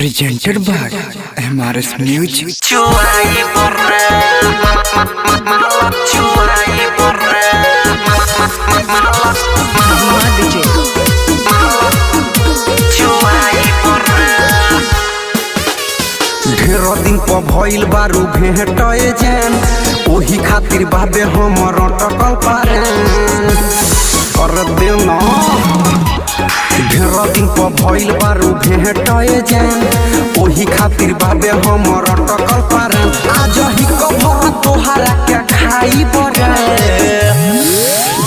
Presented by MRS Music. Cuai borre, malah cuai borre, malah DJ, cuai borre. ढेरो दिन पर भइल बारू भेंटए जान ओही खातिर बाबे हमर अटकल पारे कर दे न ढेरो दिन पर भइल बारू भेंटए जान ओही खातिर बाबे हमर अटकल पारे आज ही कभर तोहरा के खाई परे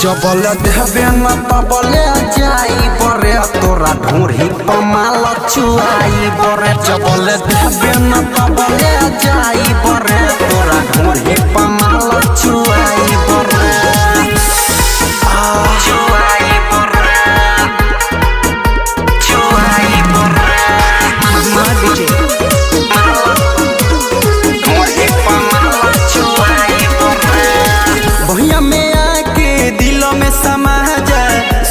जबल देबे न तबले जाई परे तोरा ढोरी पमाल चुआई परे जबल देबे न तबले जाई परे तोरा ढोरी पमाल चुआई परे Cuai borre, cuai borre, malah DJ, ढोरी पमाल cuai borre. भैया में आके दिल में समा जा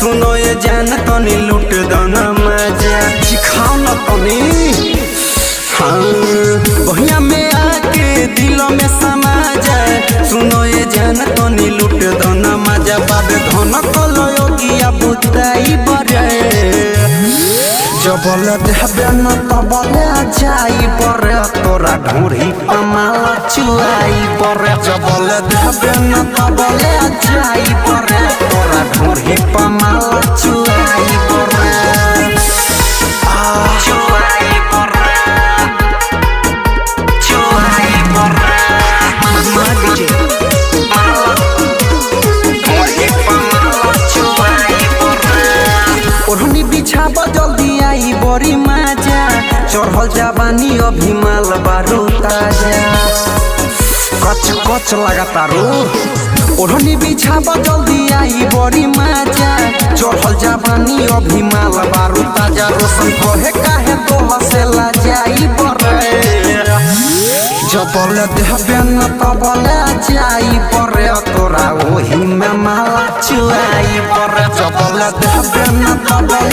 सुनो ये जान तनी लूट दना मजा सिखाओ न तनी भैया में आके दिल में समा जा सुनो ये जान तनी लूट दना मजा बाबे धन कलयो किया बुताई बरे जबल देबे न तबले जाई परे तोरा ढोरी पमाल चुआई परे जबल देबे न तबले जाई परे तोरा ढोरी पमाल चुआई परे Cuai borre, cuai borre, malah DJ, ढोरी पमाल cuai borre. ओढ़नी बिछाब जल्दी आई बड़ी मजा चढ़ल जवानी अभी माल बारू ताजा कच कच लगाता रो ओढ़नी बिछाब जल्दी आई बड़ी मजा चढ़ल जवानी अभी माल बारू ताजा रोशन कहे काहे तो हसेला जाई बरे जबल देबे न तबले जाई परे तोरा ओही में माला चुआई परे जबल देबे न तबले